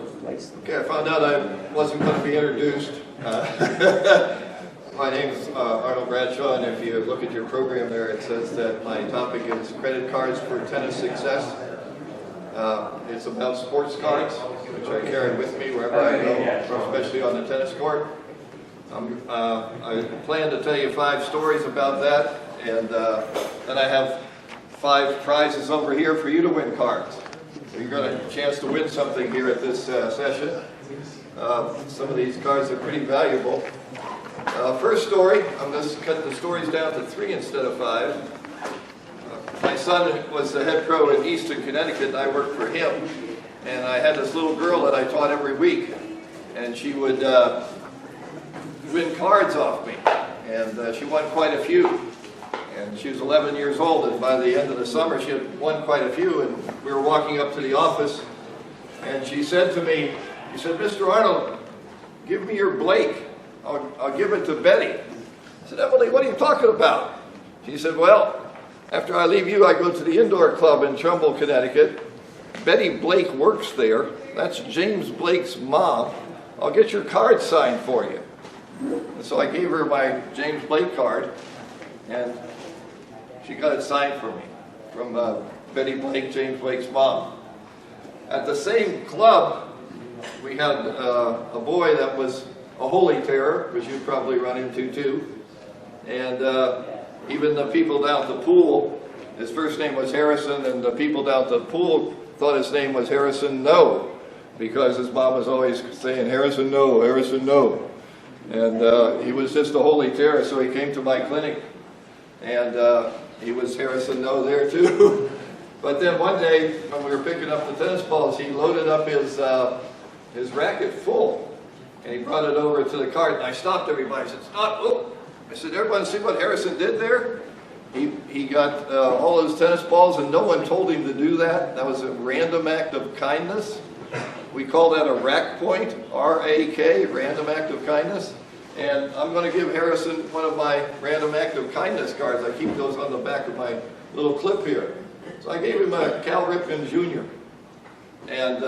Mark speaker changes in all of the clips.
Speaker 1: Okay, I found out I wasn't going to be introduced. My name is Arnold Bradshaw, and if you look at your program there, it says that my topic is credit cards for tennis success. It's about sports cards, which I carry with me wherever I go, especially on the tennis court. I plan to tell you 5 stories about that, and then I have 5 prizes over here for you to win cards. So you're going to have a chance to win something here at this session. Some of these cards are pretty valuable. First story, I'm going to cut the stories down to 3 instead of 5. My son was the head pro in Easton, Connecticut, and I worked for him. And I had this little girl that I taught every week, and she would win cards off me. And she won quite a few. And she was 11 years old, and by the end of the summer she had won quite a few. And we were walking up to the office, and she said to me, she said, "Mr. Arnold, give me your Blake. I'll give it to Betty." I said, "Emily, what are you talking about?" She said, "Well, after I leave you, I go to the indoor club in Trumbull, Connecticut. Betty Blake works there. That's James Blake's mom. I'll get your card signed for you." And so I gave her my James Blake card, and she got it signed for me from Betty Blake, James Blake's mom. At the same club, we had a boy that was a holy terror, which you'd probably run into too. And even the people down at the pool, his first name was Harrison, and the people down at the pool thought his name was Harrison No, because his mom was always saying, "Harrison No, Harrison No." And he was just a holy terror, so he came to my clinic, and he was Harrison No there too. But then one day, when we were picking up the tennis balls, he loaded up his racket full, and he brought it over to the cart, and I stopped everybody. I said, "Stop!" Oh. I said, "Everyone see what Harrison did there? He got all his tennis balls, and no one told him to do that. That was a random act of kindness. We call that a rack point, R-A-K, random act of kindness. And I'm going to give Harrison one of my random act of kindness cards. I keep those on the back of my little clip here. So I gave him a Cal Ripken Jr. And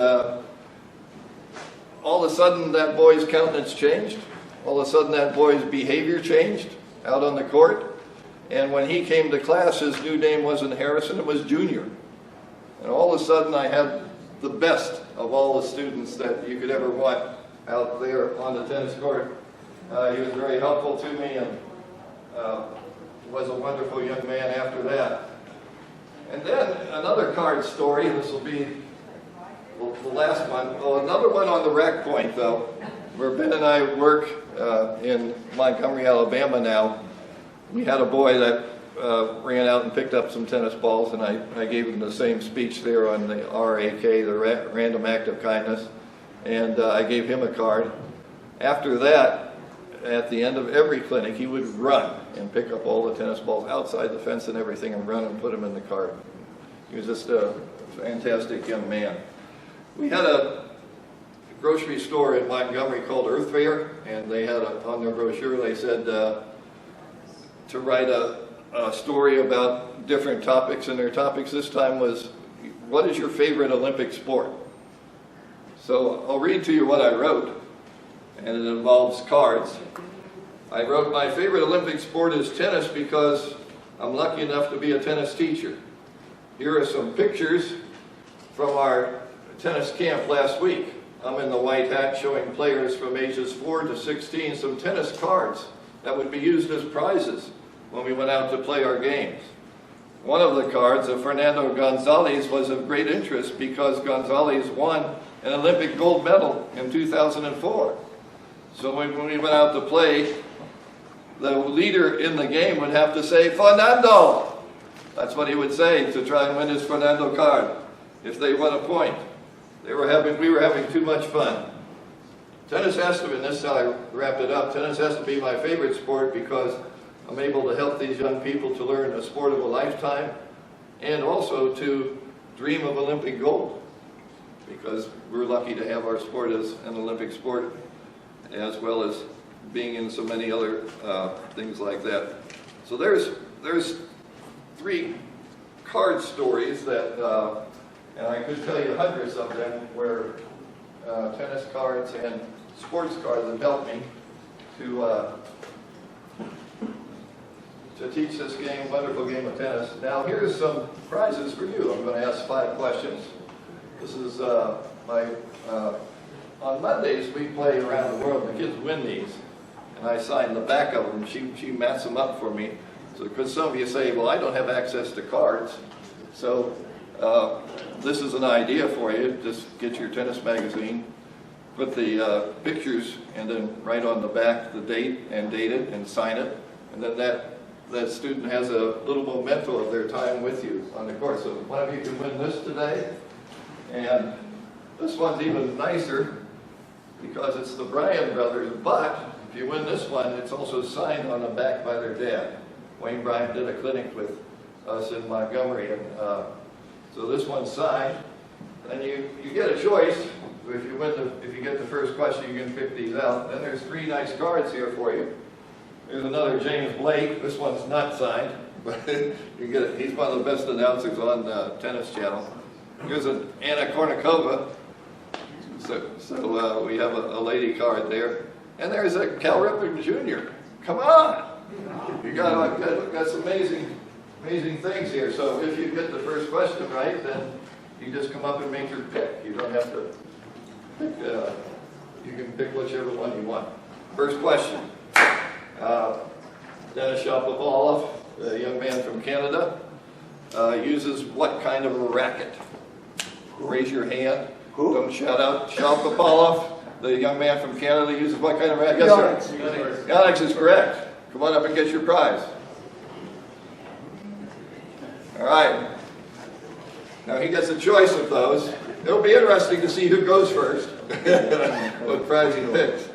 Speaker 1: all of a sudden that boy's countenance changed. All of a sudden that boy's behavior changed out on the court. And when he came to class, his new name wasn't Harrison, it was Junior. And all of a sudden I had the best of all the students that you could ever want out there on the tennis court. He was very helpful to me, and was a wonderful young man after that. And then another card story, this will be the last one. Oh, another one on the rack point though, where Ben and I work in Montgomery, Alabama now. We had a boy that ran out and picked up some tennis balls, and I gave him the same speech there on the RAK, the random act of kindness, and I gave him a card. After that, at the end of every clinic, he would run and pick up all the tennis balls outside the fence and everything and run and put them in the cart. He was just a fantastic young man. We had a grocery store in Montgomery called Earth Fair, and they had on their brochure, they said to write a story about different topics, and their topics this time was, "What is your favorite Olympic sport?" So I'll read to you what I wrote, and it involves cards. I wrote, "My favorite Olympic sport is tennis because I'm lucky enough to be a tennis teacher. Here are some pictures from our tennis camp last week. I'm in the white hat showing players from ages 4 to 16 some tennis cards that would be used as prizes when we went out to play our games. One of the cards of Fernando Gonzalez was of great interest because Gonzalez won an Olympic gold medal in 2004. So when we went out to play, the leader in the game would have to say, 'Fernando!' That's what he would say to try and win his Fernando card if they won a point. We were having too much fun. Tennis has to be, and this is how I wrapped it up, tennis has to be my favorite sport because I'm able to help these young people to learn a sport of a lifetime and also to dream of Olympic gold, because we're lucky to have our sport as an Olympic sport as well as being in so many other things like that. So there's 3 card stories that, and I could tell you hundreds of them, where tennis cards and sports cards that helped me to teach this game, wonderful game of tennis. Now here's some prizes for you. I'm going to ask 5 questions. This is on Mondays we play around the world. The kids win these, and I sign the back of them. She mats them up for me. So because some of you say, well, I don't have access to cards, so this is an idea for you. Just get your tennis magazine, put the pictures, and then write on the back the date and date it and sign it, and then that student has a little memento of their time with you on the court. So one of you can win this today, and this one's even nicer because it's the Bryan brothers, but if you win this one, it's also signed on the back by their dad. Wayne Bryan did a clinic with us in Montgomery, and so this one's signed. And you get a choice. If you get the first question, you can pick these out. Then there's 3 nice cards here for you. There's another James Blake. This one's not signed, but you get it. He's one of the best announcers on the Tennis Channel. Here's an Anna Kournikova. So we have a lady card there. And there's a Cal Ripken Jr. Come on! You got some amazing things here. So if you get the first question right, then you just come up and make your pick. You don't have to pick, you can pick whichever one you want. First question. Denis Shapovalov, a young man from Canada, uses what kind of a racket? Raise your hand.
Speaker 2: Who?
Speaker 1: Don't shout out. Shapovalov, the young man from Canada, uses what kind of racket? Yes, sir. Alex is correct. Come on up and get your prize. All right. Now he gets a choice of those. It'll be interesting to see who goes first. What prize he picks.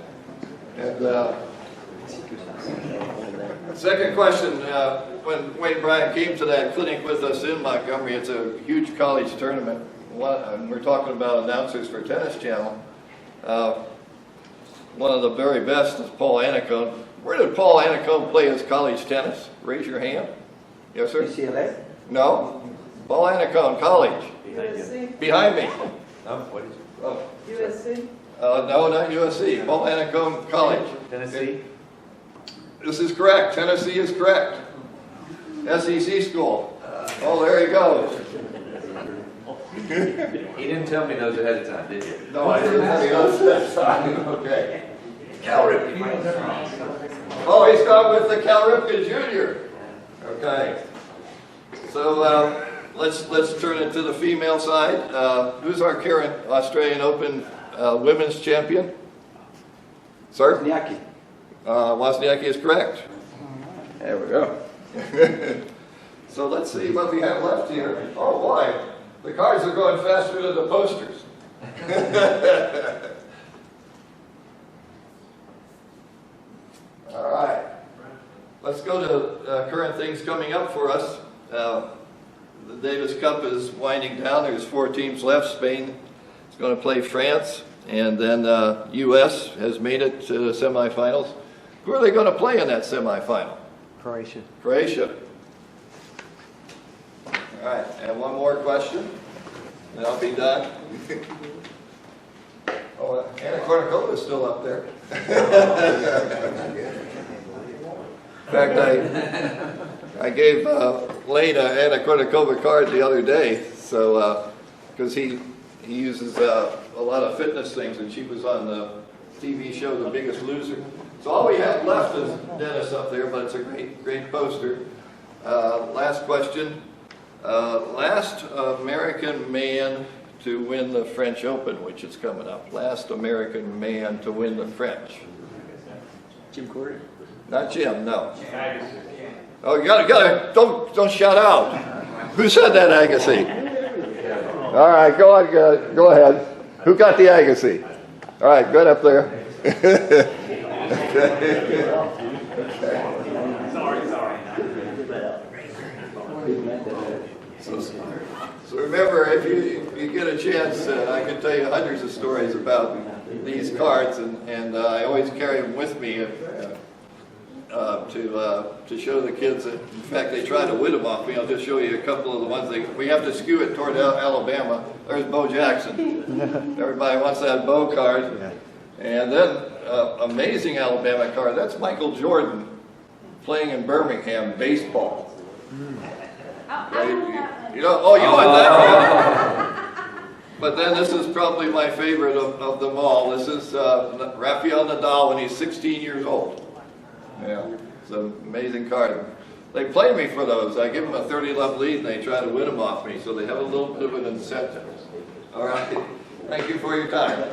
Speaker 1: And second question, when Wayne Bryan came to that clinic with us in Montgomery, it's a huge college tournament. And we're talking about announcers for Tennis Channel. One of the very best is Paul Annacone. Where did Paul Annacone play his college tennis? Raise your hand. Yes, sir?
Speaker 2: UCLA?
Speaker 1: No. Paul Annacone, college.
Speaker 3: USC?
Speaker 1: Behind me.
Speaker 2: No, what is it?
Speaker 1: Oh.
Speaker 3: USC?
Speaker 1: No, not USC. Paul Annacone, college.
Speaker 2: Tennessee?
Speaker 1: This is correct. Tennessee is correct. SEC school. Oh, there he goes.
Speaker 2: He didn't tell me those ahead of time, did you?
Speaker 1: No, I didn't have those. Okay. Cal Ripken. Oh, he's gone with the Cal Ripken Jr. Okay. So let's turn it to the female side. Who's our current Australian Open women's champion? Sir?
Speaker 2: Wozniacki.
Speaker 1: Wozniacki is correct.
Speaker 2: There we go.
Speaker 1: So let's see what we have left here. Oh boy, the cards are going faster than the posters. All right. Let's go to current things coming up for us. The Davis Cup is winding down. There's 4 teams left. Spain is going to play France, and then U.S. has made it to the semifinals. Who are they going to play in that semifinal?
Speaker 4: Croatia.
Speaker 1: Croatia. All right, and one more question, and I'll be done. Oh, Anna Kournikova is still up there. In fact, I gave Lane an Anna Kournikova card the other day, so because he uses a lot of fitness things, and she was on the TV show The Biggest Loser. So all we have left is Dennis up there, but it's a great poster. Last question. Last American man to win the French Open, which is coming up. Last American man to win the French.
Speaker 2: Jim Courier?
Speaker 1: Not Jim, no. Oh, you gotta, don't shout out. Who said that, Agassi? All right, go on, go ahead. Who got the Agassi? All right, good up there. So remember, if you get a chance, I can tell you hundreds of stories about these cards, and I always carry them with me. to show the kids that, in fact, they try to win them off me. I'll just show you a couple of the ones we have to skew it toward Alabama. There's Bo Jackson. Everybody wants that Bo card. And then, amazing Alabama card. That's Michael Jordan playing in Birmingham baseball. You know, oh, you want that? But then this is probably my favorite of them all. This is Rafael Nadal when he's 16 years old. Yeah, it's an amazing card. They play me for those. I give them a 30-love lead and they try to win them off me, so they have a little bit of an incentive. All right. Thank you for your time.